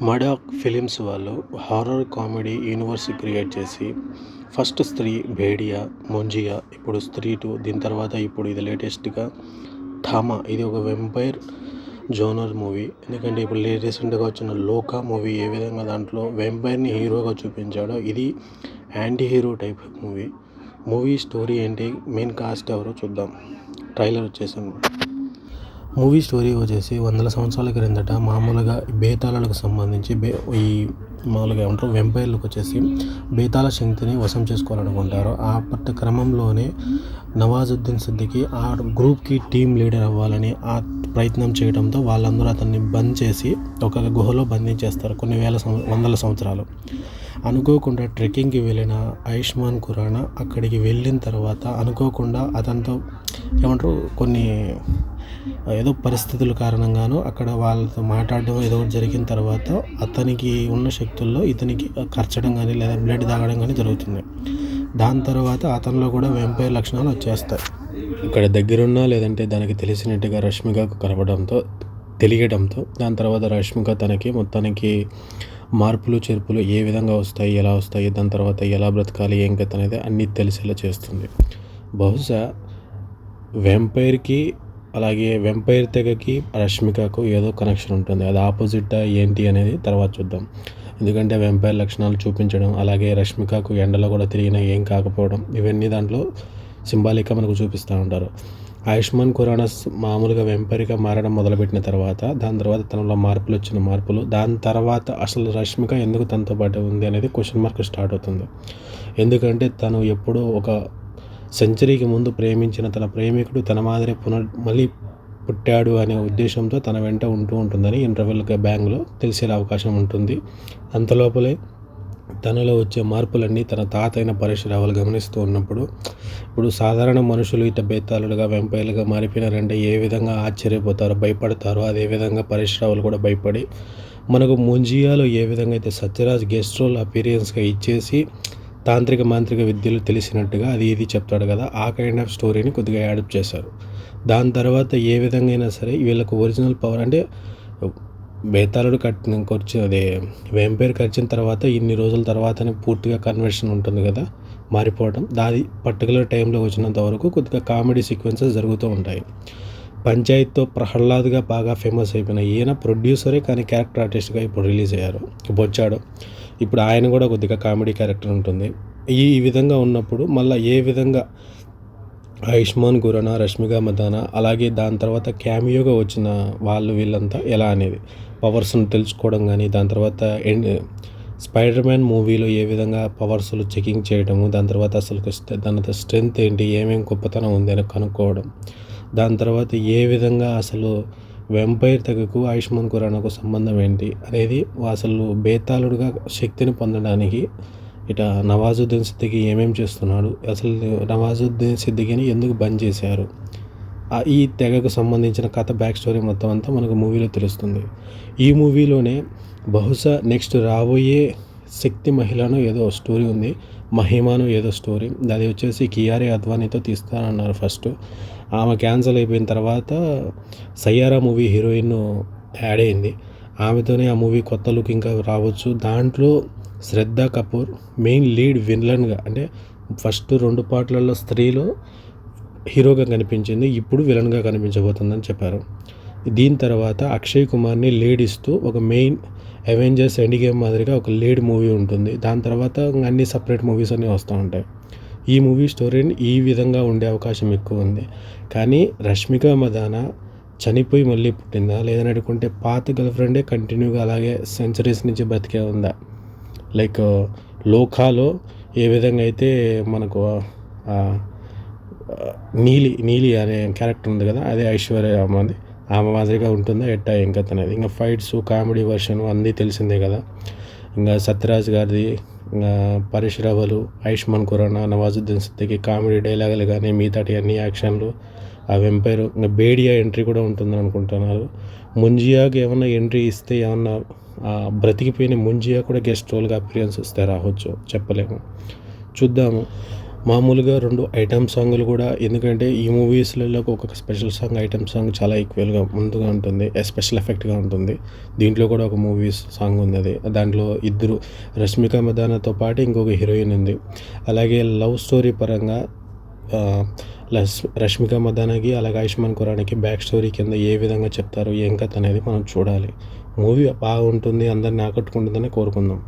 Maddock films వాళ్ళు horror comedy universe create చేసి first స్త్రీ భేడియా మొంజియా ఇప్పుడు స్త్రీ 2 దీని తర్వాత ఇప్పుడు ఇది లేటెస్ట్గా థామా ఇది ఒక వెంపైర్ జోనర్ మూవీ. ఎందుకంటే ఇప్పుడు రీసెంట్గా వచ్చిన లోకా మూవీ ఏ విధంగా దాంట్లో వెంపైర్ని హీరోగా చూపించాడో ఇది anti hero type movie story ఏంటి, మెయిన్ కాస్ట్ ఎవరో చూద్దాం. ట్రైలర్ వచ్చేసింది. మూవీ స్టోరీ వచ్చేసి వందల సంవత్సరాల క్రిందట మామూలుగా బేతాళాలకు సంబంధించి ఈ మామూలుగా ఏమంటారు వెంపైర్లకు వచ్చేసి బేతాళ శక్తిని వశం చేసుకోవాలనుకుంటారు. ఆ క్రమంలోనే నవాజుద్దీన్ సిద్దికి ఆ గ్రూప్కి టీమ్ లీడర్ అవ్వాలని ఆ ప్రయత్నం చేయడంతో వాళ్ళందరూ అతన్ని బంద్ చేసి ఒక గుహలో బంధించేస్తారు కొన్ని వందల సంవత్సరాలు. అనుకోకుండా ట్రెక్కింగ్కి వెళ్ళిన ఆయుష్మాన్ ఖురానా అక్కడికి వెళ్ళిన తర్వాత అనుకోకుండా అతనితో ఏమంటారు కొన్ని ఏదో పరిస్థితుల కారణంగాను అక్కడ వాళ్ళతో మాట్లాడడం ఏదో జరిగిన తర్వాత అతనికి ఉన్న శక్తుల్లో ఇతనికి కరచడం కానీ లేదా బ్లడ్ తాగడం కానీ జరుగుతుంది. దాని తర్వాత అతనిలో కూడా వెంపైర్ లక్షణాలు వచ్చేస్తాయి. ఇక్కడ దగ్గరున్న లేదంటే దానికి తెలిసినట్టుగా రష్మికకు తెలియడంతో దాని తర్వాత రష్మిక తనకి మొత్తానికి మార్పులు చేర్పులు ఏ విధంగా వస్తాయి, ఎలా వస్తాయి, దాని తర్వాత ఎలా బ్రతకాలి, ఏం కథ అనేది అన్నీ తెలిసేలా చేస్తుంది. బహుశా వెంపైర్కి అలాగే వెంపైర్ తెగకి రష్మికకు ఏదో కనెక్షన్ ఉంటుంది. అది ఆపోజిట్ ఏంటి అనేది తర్వాత చూద్దాం. ఎందుకంటే వెంపైర్ లక్షణాలు చూపించడం అలాగే రష్మికకు ఎండలో కూడా తిరిగినా ఏం కాకపోవడం ఇవన్నీ దాంట్లో సింబాలిక్గా మనకు చూపిస్తూ ఉంటారు. ఆయుష్మాన్ ఖురానా మామూలుగా వెంపైర్గా మారడం మొదలుపెట్టిన తర్వాత దాని తర్వాత తనలో వచ్చిన మార్పులు దాని తర్వాత అసలు రష్మిక ఎందుకు తనతో పాటు ఉంది అనేది క్వశ్చన్ మార్క్ స్టార్ట్ అవుతుంది. ఎందుకంటే తను ఎప్పుడూ ఒక సెంచరీకి ముందు ప్రేమించిన తన ప్రేమికుడు తన మాదిరి మళ్ళీ పుట్టాడు అనే ఉద్దేశంతో తన వెంట ఉంటుందని ఇంటర్వెల్ బ్యాంగ్లో తెలిసే అవకాశం ఉంటుంది. అంతలోపలే తనలో వచ్చే మార్పులన్నీ తన తాత అయిన పరశురావులు గమనిస్తూ ఉన్నప్పుడు ఇప్పుడు సాధారణ మనుషులు ఇట బేతాళులుగా వెంపైర్లుగా మారిపోయినారంటే ఏ విధంగా ఆశ్చర్యపోతారో భయపడతారో అదేవిధంగా పరశురావులు కూడా భయపడి మనకు ముంజియాలో ఏ విధంగా అయితే సత్యరాజ్ గెస్ట్ రోల్ అపీరియన్స్గా ఇచ్చేసి తాంత్రిక మాంత్రిక విద్యలు తెలిసినట్టుగా అది ఇది చెప్తాడు కదా, ఆ కైండ్ ఆఫ్ స్టోరీని కొద్దిగా యాడప్ చేశారు. దాని తర్వాత ఏ విధంగా అయినా సరే వీళ్ళకు ఒరిజినల్ పవర్ అంటే బేతాళుడు అదే వెంపైర్ కరిచిన తర్వాత ఇన్ని రోజుల తర్వాతనే పూర్తిగా కన్వర్షన్ ఉంటుంది కదా, మారిపోవడం. దాని పర్టికులర్ టైంలో వచ్చినంత వరకు కొద్దిగా కామెడీ సీక్వెన్సెస్ జరుగుతూ ఉంటాయి. పంచాయత్తో ప్రహ్లాద్గా బాగా ఫేమస్ అయిపోయిన ఈయన ప్రొడ్యూసరే కానీ క్యారెక్టర్ ఆర్టిస్ట్గా ఇప్పుడు రిలీజ్ అయ్యారు వచ్చాడు. ఇప్పుడు ఆయన కూడా కొద్దిగా కామెడీ క్యారెక్టర్ ఉంటుంది. ఈ విధంగా ఉన్నప్పుడు మళ్ళీ ఏ విధంగా ఆయుష్మాన్ ఖురానా రష్మిక మందానా అలాగే దాని తర్వాత క్యామియోగా వచ్చిన వీళ్ళంతా ఎలా అనేది పవర్స్ను తెలుసుకోవడం కానీ దాని తర్వాత స్పైడర్ మ్యాన్ మూవీలో ఏ విధంగా పవర్స్లు చెకింగ్ చేయడము దాని తర్వాత అసలు దాని స్ట్రెంగ్త్ ఏంటి ఏమేమి గొప్పతనం ఉంది అని కనుక్కోవడం దాని తర్వాత ఏ విధంగా అసలు వెంపైర్ తెగకు ఆయుష్మాన్ ఖురానాకు సంబంధం ఏంటి అనేది అసలు బేతాళుడుగా శక్తిని పొందడానికి ఇట నవాజుద్దీన్ సిద్దికి ఏమేమి చేస్తున్నాడు, అసలు నవాజుద్దీన్ సిద్దికిని ఎందుకు బంద్ చేశారు, ఈ తెగకు సంబంధించిన కథ బ్యాక్ స్టోరీ మొత్తం అంతా మనకు మూవీలో తెలుస్తుంది. ఈ మూవీలోనే బహుశా నెక్స్ట్ రాబోయే శక్తి మహిళను ఏదో స్టోరీ ఉంది, మహిమాను ఏదో స్టోరీ అది వచ్చేసి కియారీ అద్వానీతో తీస్తానన్నారు. ఫస్ట్ ఆమె క్యాన్సిల్ అయిపోయిన తర్వాత సయ్యారా మూవీ హీరోయిన్ యాడ్ అయింది. ఆమెతోనే ఆ మూవీ కొత్త లుక్ ఇంకా రావచ్చు. దాంట్లో శ్రద్ధా కపూర్ మెయిన్ లీడ్ విలన్గా అంటే ఫస్ట్ 2 పార్ట్లలో స్త్రీలో హీరోగా కనిపించింది, ఇప్పుడు విలన్గా కనిపించబోతుందని చెప్పారు. దీని తర్వాత అక్షయ్ కుమార్ని లీడ్ ఇస్తూ ఒక మెయిన్ అవెంజర్స్ ఎండ్ గేమ్ మాదిరిగా ఒక లీడ్ మూవీ ఉంటుంది. దాని తర్వాత అన్ని సపరేట్ మూవీస్ అన్నీ వస్తూ ఉంటాయి. ఈ మూవీ స్టోరీని ఈ విధంగా ఉండే అవకాశం ఎక్కువ ఉంది. కానీ రష్మిక మందానా చనిపోయి మళ్ళీ పుట్టిందా లేదని అనుకుంటే పాత గర్ల్ ఫ్రెండే కంటిన్యూగా అలాగే సెంచరీస్ నుంచి బతికే ఉందా, లైక్ లోకాలో ఏ విధంగా అయితే మనకు నీలి అనే క్యారెక్టర్ ఉంది కదా, అదే ఐశ్వర్య రామది ఆమె మాదిరిగా ఉంటుందా ఎట్టా ఇంకా తనది ఇంకా ఫైట్స్ కామెడీ వర్షన్ అన్నీ తెలిసిందే కదా. ఇంకా సత్యరాజ్ గారిది ఇంకా పరశురావులు ఆయుష్మాన్ ఖురానా నవాజుద్దీన్ సిద్దికి కామెడీ డైలాగులు కానీ మిగతాటి అన్ని యాక్షన్లు ఆ వెంపైర్ ఇంకా బేడియా ఎంట్రీ కూడా ఉంటుందని అనుకుంటున్నారు. ముంజియాకి ఏమన్నా ఎంట్రీ ఇస్తే ఏమన్నా బ్రతికిపోయిన ముంజియా కూడా గెస్ట్ రోల్గా అపిరియన్స్ ఇస్తే రావచ్చు, చెప్పలేము, చూద్దాము. మామూలుగా 2 ఐటెమ్ సాంగులు కూడా ఎందుకంటే ఈ మూవీస్‌లలో ఒక్కొక్క స్పెషల్ సాంగ్, ఐటెమ్ సాంగ్ చాలా ఈక్వల్‌గా ముందుగా ఉంటుంది. స్పెషల్ ఎఫెక్ట్‌గా ఉంటుంది. దీంట్లో కూడా ఒక సాంగ్ ఉందది. దాంట్లో ఇద్దరు 'రష్మిక మందాన'తో పాటు ఇంకొక హీరోయిన్ ఉంది. అలాగే లవ్ స్టోరీ పరంగా ఆహ్, 'రష్మిక మందాన'కి అలాగే 'ఆయుష్మాన్ ఖురానాకి' బ్యాక్ స్టోరీ కింద ఏ విధంగా చెప్తారు, ఏం కథ అనేది మనం చూడాలి. మూవీ బాగుంటుంది, అందరిని ఆకట్టుకుంటుందని కోరుకుందాం.